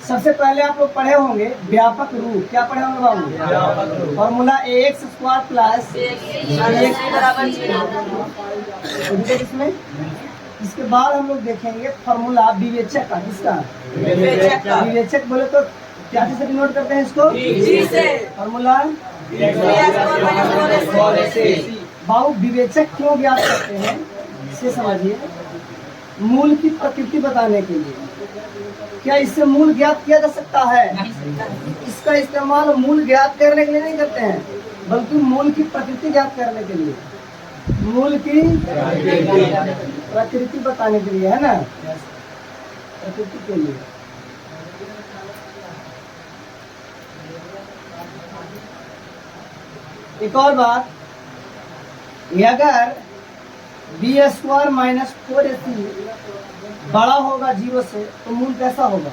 सबसे पहले आप लोग पढ़े होंगे व्यापक रूप। क्या पढ़े होंगे बाबू? फॉर्मूला ax स्क्वायर प्लस इसमें। इसके बाद हम लोग देखेंगे फॉर्मूला विवेचक का। किसका? विवेचक बोले तो क्या से डिनोट करते हैं इसको? फॉर्मूला। बाबू विवेचक क्यों ज्ञात करते हैं इसे समझिए। मूल की प्रकृति बताने के लिए। क्या इससे मूल ज्ञात किया जा सकता है? इसका इस्तेमाल मूल ज्ञात करने के लिए नहीं करते हैं, बल्कि मूल की प्रकृति ज्ञात करने के लिए, मूल की प्रकृति बताने के लिए, है ना, प्रकृति के लिए। एक और बात, अगर बी स्क्वायर माइनस 4ac बड़ा होगा 0 से तो मूल कैसा होगा?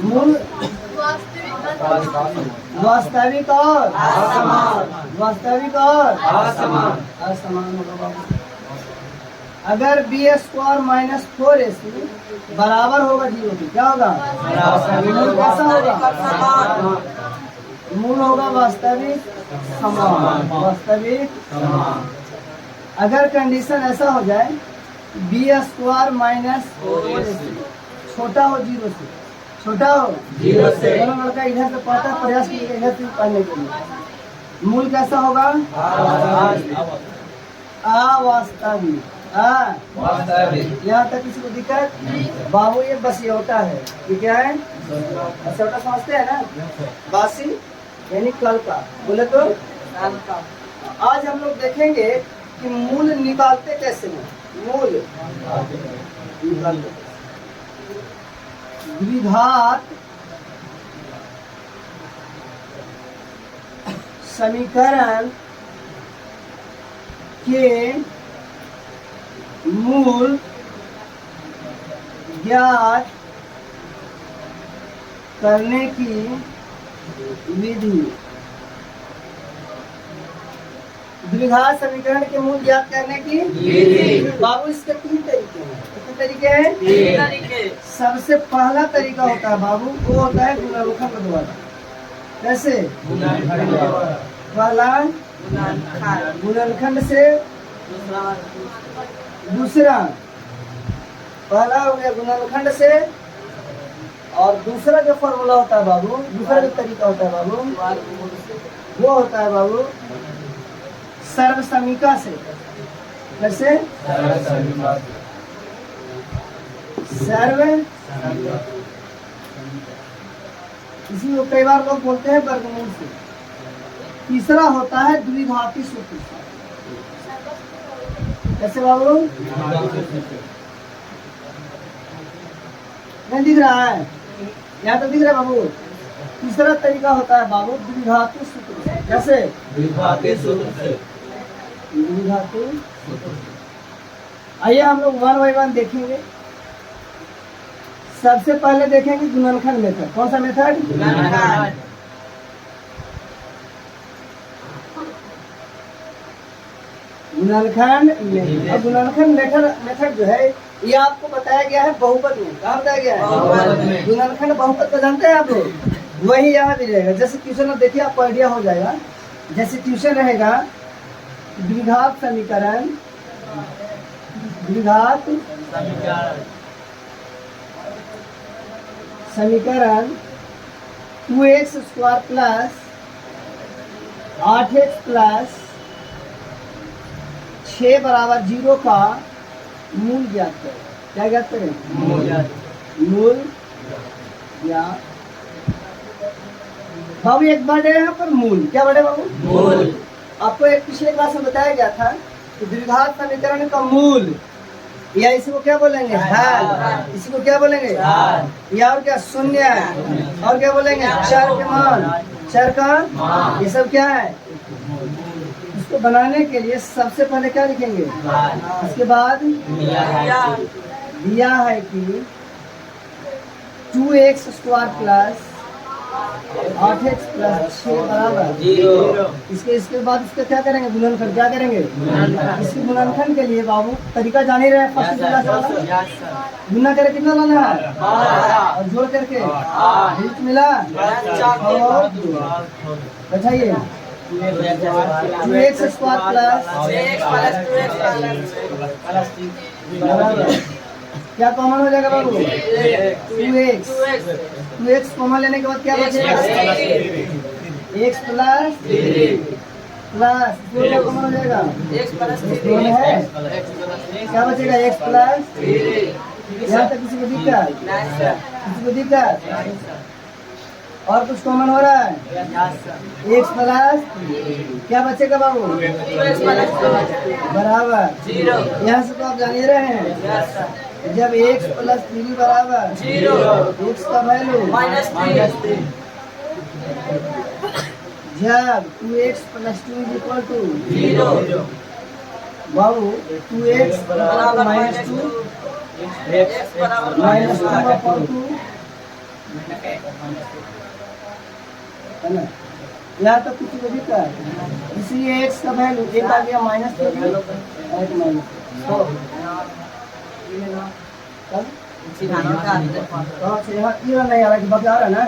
मूल वास्तविक और वास्तविक और असमान होगा। अगर बी स्क्वायर माइनस 4ac बराबर होगा 0 के, क्या होगा? मूल कैसा होगा? मूल होगा वास्तविक समान। वास्तविक समान। अगर कंडीशन ऐसा हो जाए बी स्क्वायर माइनस छोटा हो 0 से, छोटा हो 0 से, दोनों लड़का इधर से पढ़ता है, प्रयास कीजिएगा इधर से पढ़ने के लिए। मूल कैसा होगा? अवास्तविक। यहाँ तक किसी को दिक्कत? बाबू ये बसियौटा है। ये क्या है? बसियौटा समझते हैं ना? बासी यानी कल का, बोले तो आज हम लोग देखेंगे कि मूल निकालते कैसे हैं। मूल निकालते द्विघात समीकरण के मूल ज्ञात करने की विधि। द्विघात समीकरण के मूल ज्ञात करने की विधि। बाबू इसके 3 तरीके हैं। कितने तरीके हैं? 3 तरीके। सबसे पहला तरीका होता है बाबू, वो होता है गुणनखंड द्वारा। कैसे? पहला गुणनखंड से, दूसरा पहला हो गया गुणनखंड से, और दूसरा जो फॉर्मूला होता है बाबू, दूसरा जो तरीका होता है बाबू, वो होता है बाबू सर्वसमीका से। कैसे? सर्व, इसी को कई बार लोग बोलते हैं वर्गमूल से। तीसरा होता है द्विघाती सूत्र। कैसे बाबू? नहीं दिख रहा है? यहाँ तो दिख रहा है बाबू। तीसरा तरीका होता है बाबू द्विघाती सूत्र से। कैसे? द्विघाती सूत्र से। द्विघाती। आइए हम लोग 1 by 1 देखेंगे। सबसे पहले देखेंगे गुणनखंड मेथड। कौन सा मेथड? गुणनखंड। गुणनखंड मेथड जो है ये आपको बताया गया है बहुपद में। कहाँ बताया गया है? गुणनखंड बहुपद को जानते हैं आप लोग? वही यहाँ भी रहेगा। जैसे ट्यूशन में देखिए आपको आइडिया हो जाएगा। जैसे ट्यूशन रहेगा द्विघात समीकरण, द्विघात समीकरण 2x square plus 8x plus 6 बराबर 0 का मूल ज्ञात करें। क्या ज्ञात करें? मूल ज्ञात। बाबू एक वर्ड है यहाँ पर मूल। क्या वर्ड है बाबू? मूल। आपको एक पिछले क्लास में बताया गया था कि द्विघात समीकरण का मूल, या इसी को क्या बोलेंगे? हल। इसी को क्या बोलेंगे? या और क्या? शून्य। और क्या बोलेंगे? चर के मान, चर का, ये सब क्या है? इसको बनाने के लिए सबसे पहले क्या लिखेंगे? इसके बाद दिया है कि 2x square plus 8x plus 6 बराबर 0। इसके बाद इसका क्या करेंगे, गुणनखंड क्या करेंगे। इसके गुणनखंड के लिए बाबू तरीका जान ही रहे हैं, फर्स्ट क्लास वाला गुना करके कितना लाना है और जोड़ करके 8 मिला और बताइए 2x स्क्वायर प्लस क्या कॉमन हो जाएगा बाबू 2x कॉमन लेने के बाद क्या बचेगा x प्लस क्या कॉमन हो जाएगा दोनों है, क्या बचेगा x प्लस। यहाँ तक किसी को दिक्कत, किसी को दिक्कत और कुछ कॉमन हो रहा है x प्लस क्या बचेगा बाबू बराबर। यहाँ से तो आप जान ही रहे हैं जब x प्लस 3 बराबर 0 x का वैल्यू -3 जब 2x plus 2 is equal to 0 बाबू 2x बराबर -2 है ना। यहाँ तक कुछ भी कर, इसलिए x का वैल्यू एक आ गया -3 ये नहीं आ रहा कि बाकी आ रहा है ना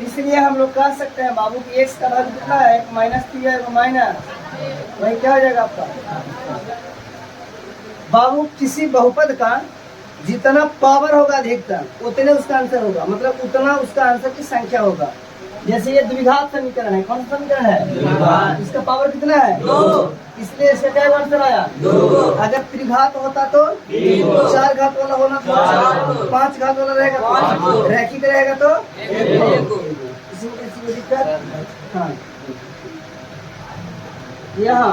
इसलिए हम लोग कह सकते हैं बाबू की x का वैल्यू कितना है, -3 है माइनस, वही क्या हो जाएगा आपका बाबू। किसी बहुपद का जितना पावर होगा अधिकतम उतने उसका आंसर होगा, मतलब उतना उसका आंसर की संख्या होगा। जैसे ये द्विघात समीकरण है, कौन सा समीकरण है, इसका पावर कितना है 2, इसलिए इसका क्या आंसर आया 2। अगर त्रिघात होता तो 4 घात वाला होना तो 5 घात वाला रहेगा तो रैखिक रहेगा तो इसमें दिक्कत। हाँ यहाँ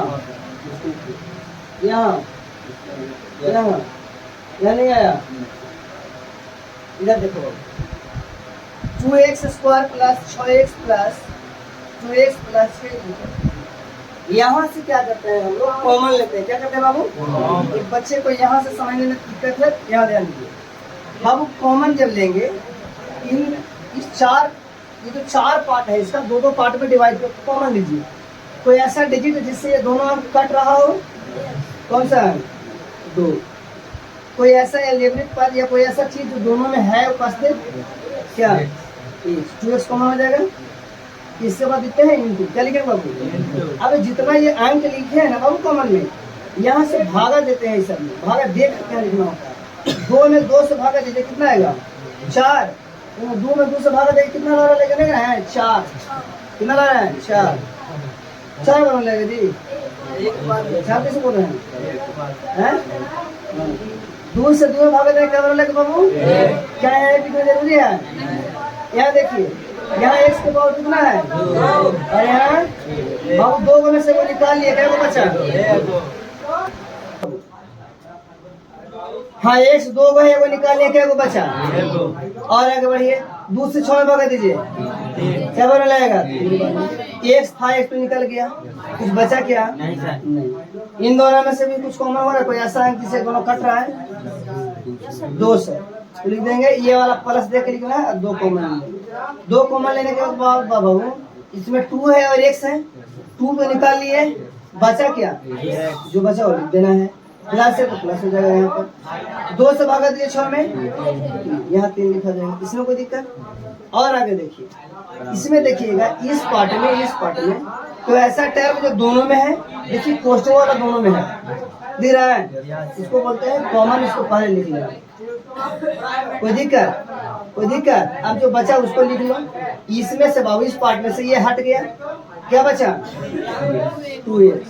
यहाँ यहाँ यहाँ नहीं आया, इधर देखो 2x square plus 6x plus 2x plus 6। यहाँ से क्या करते हैं हम लोग कॉमन लेते हैं, क्या करते हैं बाबू, एक बच्चे को यहाँ से समझने में दिक्कत है, यहाँ ध्यान दीजिए बाबू। कॉमन जब लेंगे ये जो 4 पार्ट है इसका 2-2 पार्ट में डिवाइड कर कॉमन लीजिए। कोई ऐसा डिजिट जिससे ये दोनों अंक कट रहा हो, कौन सा है 2। कोई ऐसा एल्जेब्रिक पद या कोई ऐसा चीज जो दोनों में है उपस्थित, क्या 2x कॉमन हो जाएगा। इसके बाद लिखते हैं इनटू, क्या लिखेंगे बाबू, अब जितना ये अंक लिखे हैं ना बाबू कॉमन में, यहाँ से भागा देते हैं, इस सब में भागा देख क्या लिखना होता है। 2 में 2 से भागा दीजिए कितना आएगा 4, 2 में 2 से भागा देगा कितना ला रहा है 4, कितना ला रहा है 4 बना लेगा जी, 4 कैसे बोल रहे हैं 2 से 2 भागा देगा क्या बना लेगा बाबू, क्या है कितना जरूरी है। यहाँ देखिए यहाँ x के पावर कितना है और यहाँ बाबू 2 में से वो निकाल लिया, क्या बचा हाँ x 2 है वो निकाल लिया, क्या बचा और आगे बढ़िए 2 से 6 में भागा दीजिए क्या बना लगेगा x था, x तो निकल गया, कुछ बचा क्या नहीं। इन दोनों में से भी कुछ कॉमन हो रहा है, कोई ऐसा है जिसे दोनों कट रहा है 2 से, तो लिख देंगे ये वाला प्लस दे के लिखना है, 2 कॉमन 2 कॉमन लेने के बाद बाबू इसमें 2 है और x है, 2 को निकाल लिए, बचा क्या जो बचा वो लिख देना है, प्लस है तो प्लस हो जाएगा। यहाँ पर 2 से भागा दिए 6 में, यहाँ 3 लिखा जाएगा, इसमें कोई दिक्कत। और आगे देखिए इसमें देखिएगा इस पार्ट में तो ऐसा टर्म जो दोनों में है, देखिए कोष्टक वाला दोनों में है, दिख रहा है, इसको बोलते हैं कॉमन, इसको पहले लिख लिया, कोई दिक्कत। अब जो बचा उसको लिख लो, इसमें से बाबू इस पार्ट में से ये हट गया, क्या बचा 2x,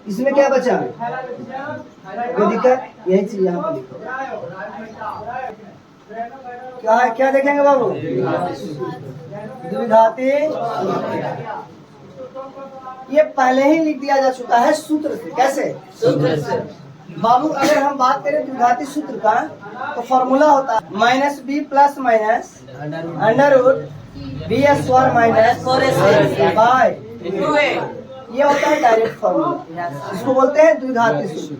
इसमें क्या बचा कोई दिक्कत, यही चीज यहाँ पर लिखो। क्या देखेंगे बाबू द्विघाती, ये पहले ही लिख दिया जा चुका है सूत्र से, कैसे सूत्र से बाबू। अगर हम बात करें द्विघाती सूत्र का तो फॉर्मूला होता है -b plus minus under root b square minus 4ac by ये होता है डायरेक्ट फॉर्मूला, इसको बोलते हैं द्विघाती सूत्र।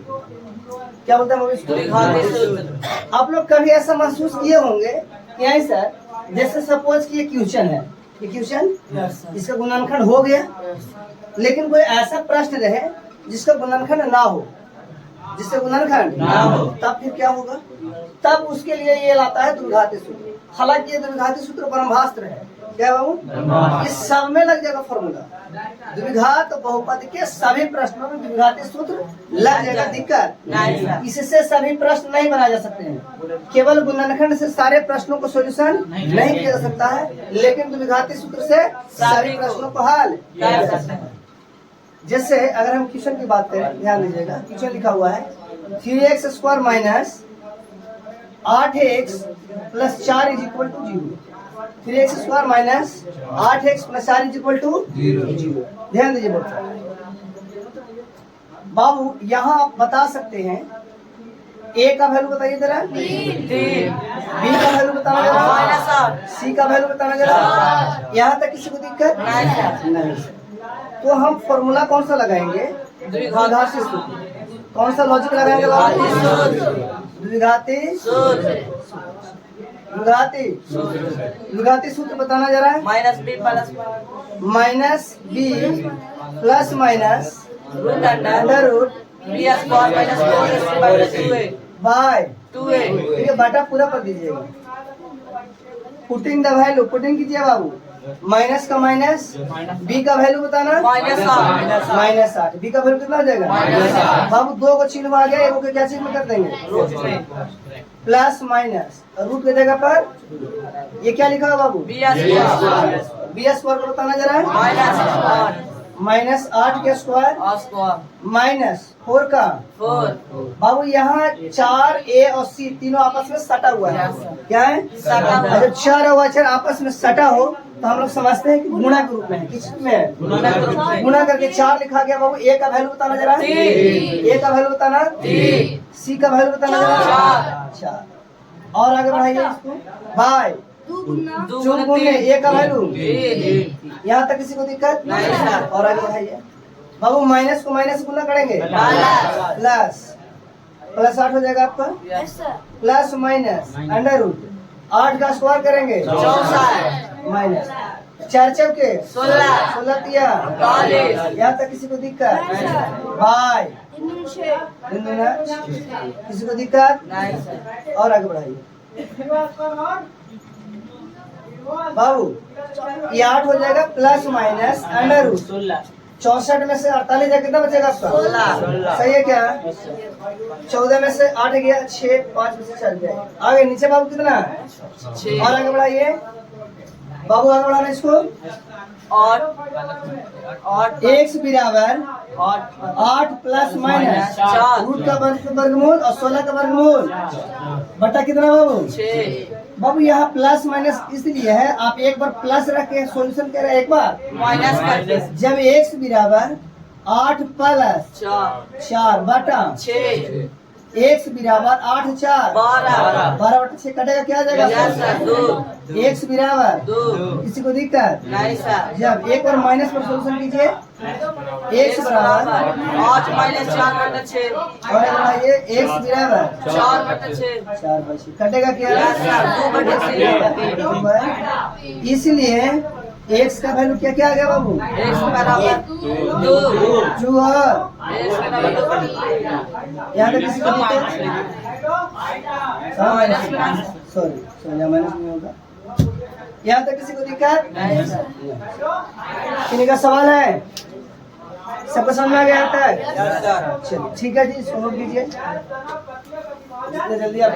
क्या बोलते हैं द्विघाती सूत्र। आप लोग कभी ऐसा महसूस किए होंगे कि नहीं सर, जैसे सपोज कि ये क्वेश्चन है, ये क्वेश्चन इसका गुणनखंड हो गया, लेकिन कोई ऐसा प्रश्न रहे जिसका गुणनखंड ना हो, जिससे गुणनखंड ना हो, तब फिर क्या होगा? तब उसके लिए ये लाता है द्विघाती सूत्र। हालांकि ये द्विघाती सूत्र ब्रह्मास्त्र है। क्या बाबू? इस सब में लग जाएगा फॉर्मूला। द्विघात बहुपद के सभी प्रश्नों में द्विघाती सूत्र लग जाएगा। दिक्कत इससे सभी प्रश्न नहीं बनाए जा सकते हैं। केवल गुणनखंड से सारे प्रश्नों को सॉल्यूशन नहीं किया जा सकता है, लेकिन द्विघाती सूत्र से सारे प्रश्नों को हल किया जा सकता है। जैसे अगर हम क्वेश्चन की बात करें, ध्यान दीजिएगा, क्वेश्चन लिखा हुआ है 3x² minus 8x plus 4 is equal to 0। 3x² minus 8x plus 4 is equal to 0। ध्यान दीजिए बाबू, यहाँ आप बता सकते हैं a का वैल्यू बताइए जरा, b का वैल्यू बताना जरा, c का वैल्यू बताना जरा। यहाँ तक किसी को दिक्कत नहीं। तो हम फॉर्मूला कौन सा लगाएंगे? द्विघाती सूत्र। कौन सा लॉजिक लगाएंगे? द्विघाती द्विघाती सूत्र बताना जरा। Minus B plus minus under root by 2a। ये बाटा पूरा कर दीजिएगा। पुटिंग द वैल्यू, पुटिंग कीजिए बाबू। माइनस का माइनस, b का वैल्यू बताना -8। b का वैल्यू कितना हो जाएगा? बाबू दो को चिन्ह आ गया, एक को क्या चिन्ह में कर देंगे? प्लस माइनस रूट की जगह पर ये क्या लिखा है बाबू? bs स्क्वायर को बताना जरा। -8 के स्क्वायर माइनस 4 का 4। बाबू यहाँ 4a और c तीनों आपस में सटा हुआ है। क्या है? जब 4 और 4 आपस में सटा हो तो हम लोग समझते हैं कि गुणा के रूप में है। किस में है? गुणा करके 4 लिखा गया। बाबू a का वैल्यू बताना जरा। a का वैल्यू बताना, c का वैल्यू बताना जरा 4। और आगे बढ़ाइए इसको। बाय 2 गुने a का वैल्यू। यहाँ तक किसी को दिक्कत नहीं। और आगे बढ़ाइए बाबू। माइनस को माइनस गुना करेंगे, प्लस 8 हो जाएगा आपका। प्लस माइनस अंडर रूट 8 का स्क्वायर करेंगे माइनस 4 चौके 16 तिया। यहाँ तक किसी को दिक्कत? बाय किसी को दिक्कत नहीं। और आगे बढ़ाइए बाबू। ये 8 हो जाएगा प्लस माइनस अंडर रूट 64 में से 48 जाए कितना बचेगा आपका? 16। सही है क्या? 14 में से 8 गया 6, 5 में से 4 गया। आगे नीचे बाबू कितना? 6। और आगे बढ़ाइए बाबू, आगे बढ़ाना इसको। और x बराबर 8 प्लस माइनस रूट का वर्गमूल और 16 का वर्गमूल बटा कितना बाबू? 6। बाबू यहाँ प्लस माइनस इसलिए है, आप एक बार प्लस रख के सोल्यूशन कर रहे हैं, एक बार माइनस कर। जब x बराबर 8 प्लस 4 बटा 6, x बराबर 8 4 12 बटा 6 कटेगा, क्या आ जाएगा? x बराबर 2। किसी को दिक्कत नहीं सर। जब एक बार माइनस पर सोल्यूशन कीजिए, x बराबर 8 माइनस 4 बटा 6 और ये x बराबर 4 बटा 6 कटेगा, क्या? 2 बटा 6। इसलिए x का वैल्यू क्या क्या आ गया बाबू? x बराबर 2। x बराबर यहाँ तक किसी को सॉरी माइनस नहीं होगा। यहाँ तक किसी को दिक्कत नहीं? किन्हीं का सवाल है? सबको समझ में आ गया? चलिए ठीक है जी, इसको नोट कीजिए जितने जल्दी आप